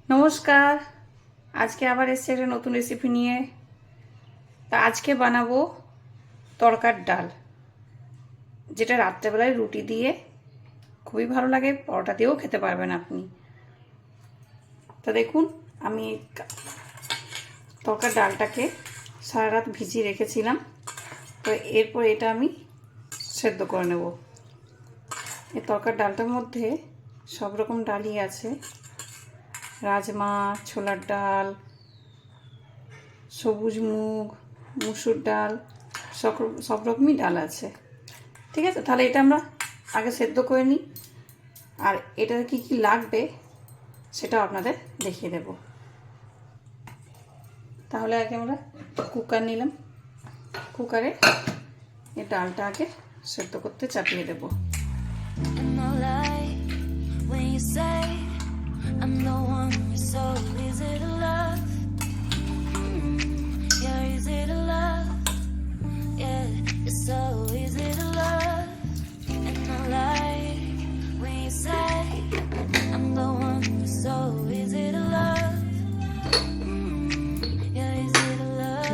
নমস্কার। আজকে আবার এসেছি একটা নতুন রেসিপি নিয়ে। তা আজকে বানাবো তড়কার ডাল, যেটা রাত্রেবেলায় রুটি দিয়ে খুবই ভালো লাগে, পরোটা দিয়েও খেতে পারবেন আপনি। তা দেখুন, আমি তড়কার ডালটাকে সারা রাত ভিজিয়ে রেখেছিলাম। তো এরপর এটা আমি সেদ্ধ করে নেব। এই তড়কার ডালটার মধ্যে সব রকম ডালই আছে, রাজমা, ছোলার ডাল, সবুজ মুগ, মুসুর ডাল, সব রকমই ডাল আছে। ঠিক আছে, তাহলে এটা আমরা আগে সেদ্ধ করে নিই, আর এটার কি কি লাগবে সেটাও আপনাদের দেখিয়ে দেব। তাহলে আগে আমরা কুকার নিলাম, কুকারে এই ডালটা আগে সেদ্ধ করতে চাপিয়ে দেব।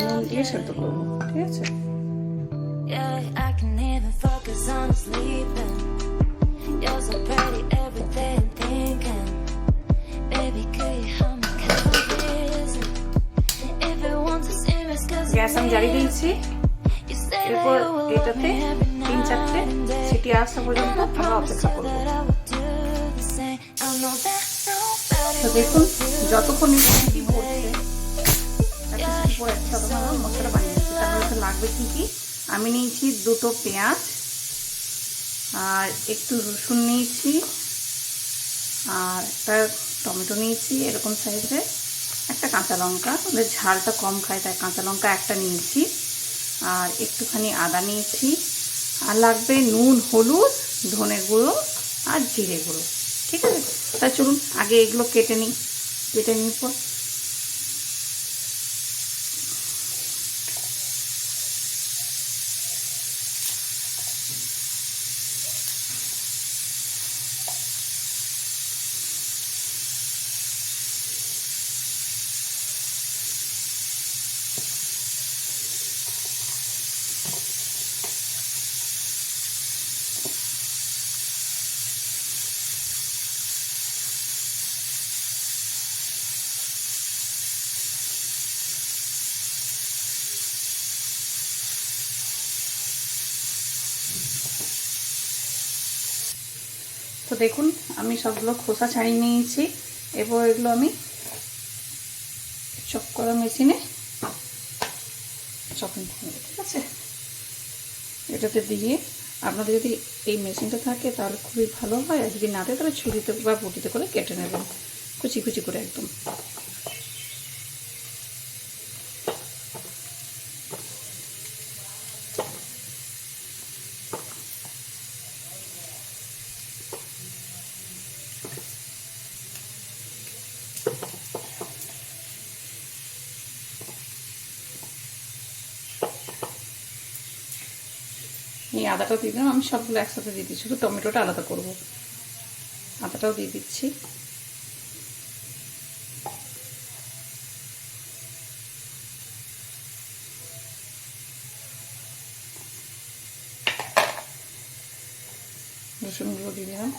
নুন দিয়ে সেদ্ধ করবো, ঠিক আছে। গ্যাস আমি জ্বালিয়ে দিয়েছি। এরপর এটাতে 3-4টে সিটি আসা পর্যন্ত আমরা অপেক্ষা করবো। তো দেখুন, যতক্ষণ সিটি পড়ছে ততক্ষণ আমরা মশলা বানিয়ে নিচ্ছি। তারপরে লাগবে কি কি, আমি নিয়েছি 2টো পেঁয়াজ, আর একটু রসুন নিয়েছি, আর একটা টমেটো নিয়েছি এরকম সাইজের, একটা কাঁচা লঙ্কা, আমাদের ঝালটা কম খায় তাই কাঁচা লঙ্কা একটা নিয়েছি, আর একটুখানি আদা নিয়েছি, আর লাগবে নুন, হলুদ, ধনে গুঁড়ো আর জিরে গুঁড়ো। ঠিক আছে, তা চলুন আগে এগুলো কেটে নিই। কেটে নিই পর তো দেখুন, আমি সবগুলো খোসা ছাড়িয়ে নিয়েছি। এরপর এগুলো আমি চপ করা মেশিনে চপিং করে নেব। ঠিক আছে, এটাতে দিয়ে আপনাদের যদি এই মেশিনটা থাকে তাহলে খুবই ভালো হয়, আর যদি না থাকে তাহলে ছুরিতে বা বটিতে করে কেটে নেবেন, কুচি কুচি করে একদম। এই আদাটাও দিয়ে দিলাম, আমি সবগুলো একসাথে দিয়ে দিচ্ছি, শুধু টমেটোটা আলাদা করব। আদাটাও দিয়ে দিচ্ছি। রসুনগুলো দিয়ে দিলাম।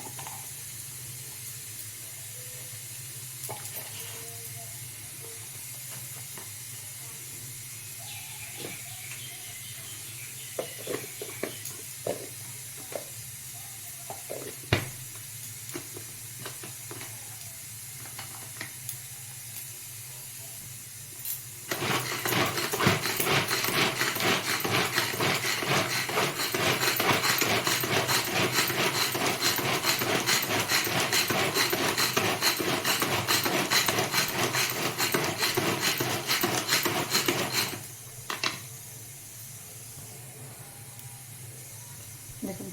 দেখুন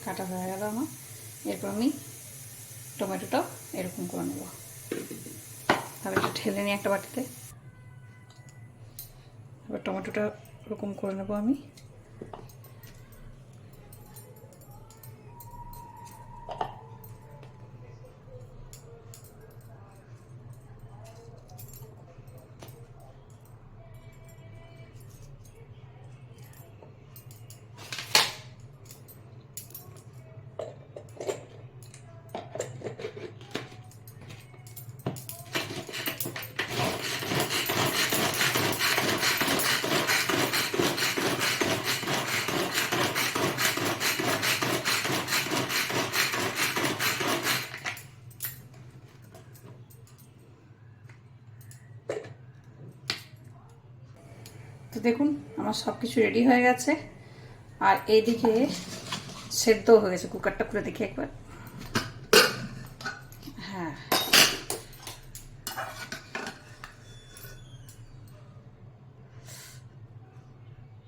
কাটা হয়ে গেল আমার। এরপর আমি টমেটোটাও এরকম করে নেব। তাহলে একটু ঢেলে নিই একটা বাটিতে। এবার টমেটোটা এরকম করে নেব আমি। তো দেখুন আমার সব কিছু রেডি হয়ে গেছে, আর এইদিকে সেদ্ধ হয়ে গেছে। কুকারটা খুলে দেখি একবার। হ্যাঁ,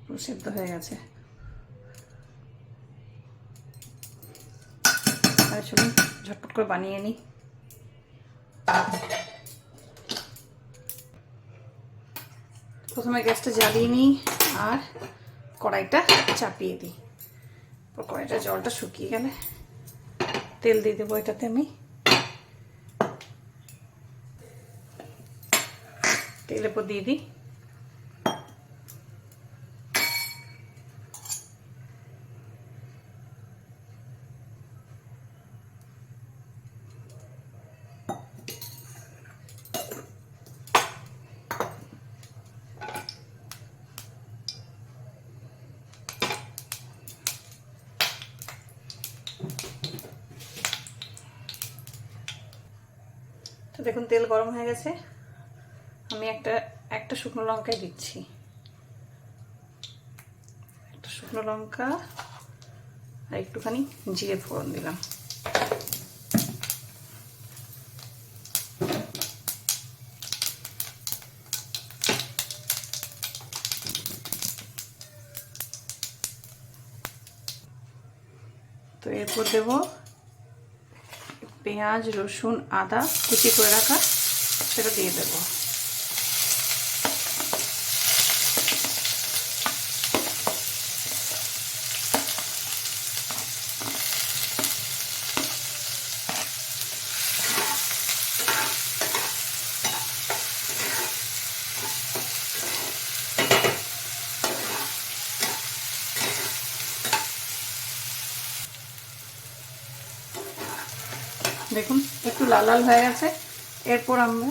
পুরো সেদ্ধ হয়ে গেছে। আর চলুন ঝটপট করে বানিয়ে নিই। প্রথমে গ্যাসটা জ্বালিয়ে নিই আর কড়াইটা চাপিয়ে দিই। কড়াইটা জলটা শুকিয়ে গেলে তেল দিয়ে দেবো এটাতে আমি। তেলের উপর দিয়ে দিই। তো দেখুন তেল গরম হয়ে গেছে। আমি একটা শুকনো লঙ্কাই দিচ্ছি। একটা শুকনো লঙ্কা আর একটুখানি জিরে ফোড়ন দিলাম। তো এরপর দেবো পেঁয়াজ, রসুন, আদা কুচি করে রাখা, সেটা দিয়ে দেবো। দেখুন একটু লাল লাল হয়ে গেছে। এরপর আমরা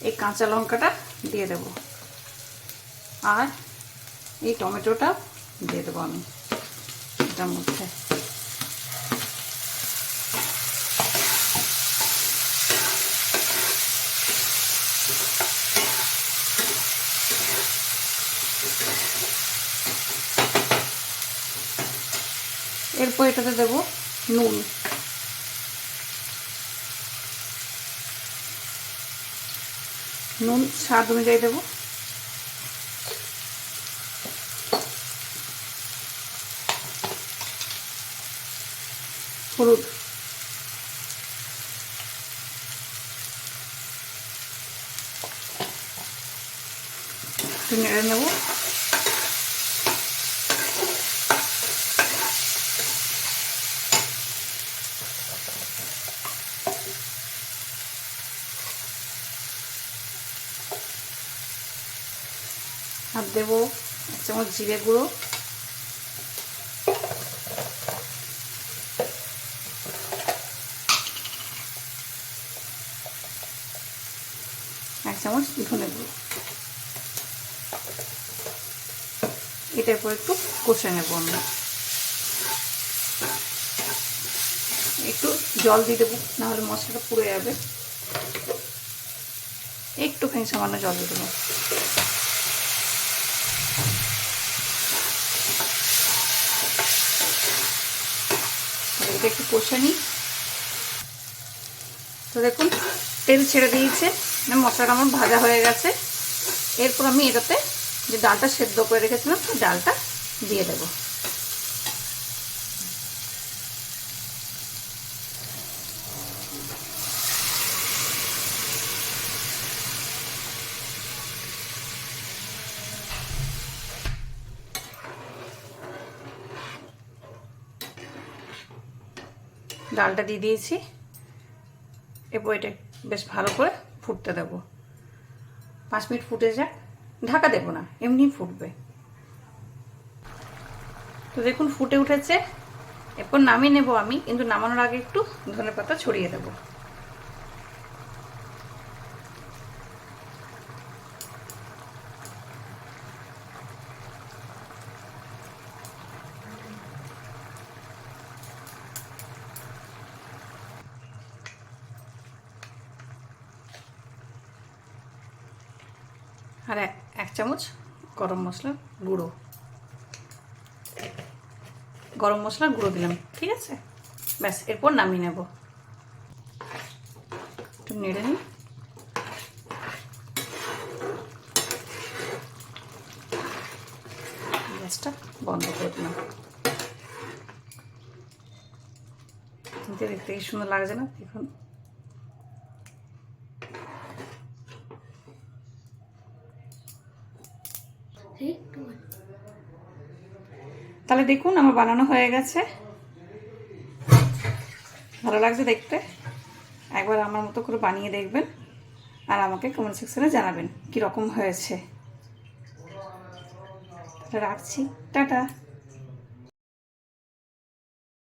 এই কাঁচা লঙ্কাটা দিয়ে দেব আর এই টমেটোটা দিয়ে দেবো আমি এটার মধ্যে। এরপর এটাতে দেবো নুন। নুন স্বাদ অনুযায়ী দেবো। হলুদ, একটু নেড়ে নেব। আর দেবো 1 চামচ জিরে গুঁড়ো, 1 চামচ ধনে গুঁড়ো। এটার পর একটু কষে নেব আমি। একটু জল দিয়ে দেবো, নাহলে মশলাটা পুড়ে যাবে। একটুখানি সামান্য জল দিয়ে দেবো। এটা একটু কষে নিই। তো দেখুন তেল ছেড়ে দিয়েছে, মশলাটা আমার ভাজা হয়ে গেছে। এরপর আমি এটাতে যে ডালটা সেদ্ধ করে রেখেছিলাম সেই ডালটা দিয়ে দেব। ডালটা দিয়ে দিয়েছি। এরপর এটা বেশ ভালো করে ফুটতে দেব। 5 মিনিট ফুটে যাক, ঢাকা দেব না, এমনি ফুটবে। তো দেখুন ফুটে উঠেছে। এরপর নামিয়ে নেব আমি, কিন্তু নামানোর আগে একটু ধনেপাতা ছড়িয়ে দেবো। আর এক চামচ গরম মশলার গুঁড়ো, দিলাম। ঠিক আছে, ব্যাস এরপর নামিয়ে নেব। একটু নেড়ে নিই। গ্যাসটা বন্ধ করে দিলাম। দেখতে কি সুন্দর লাগছে না? দেখুন, তাহলে দেখুন আমার বানানো হয়ে গেছে। ভালো লাগছে দেখতে? একবার আমার মতো করে বানিয়ে দেখবেন আর আমাকে কমেন্ট সেকশনে জানাবেন কীরকম হয়েছে। রাখছি, টাটা।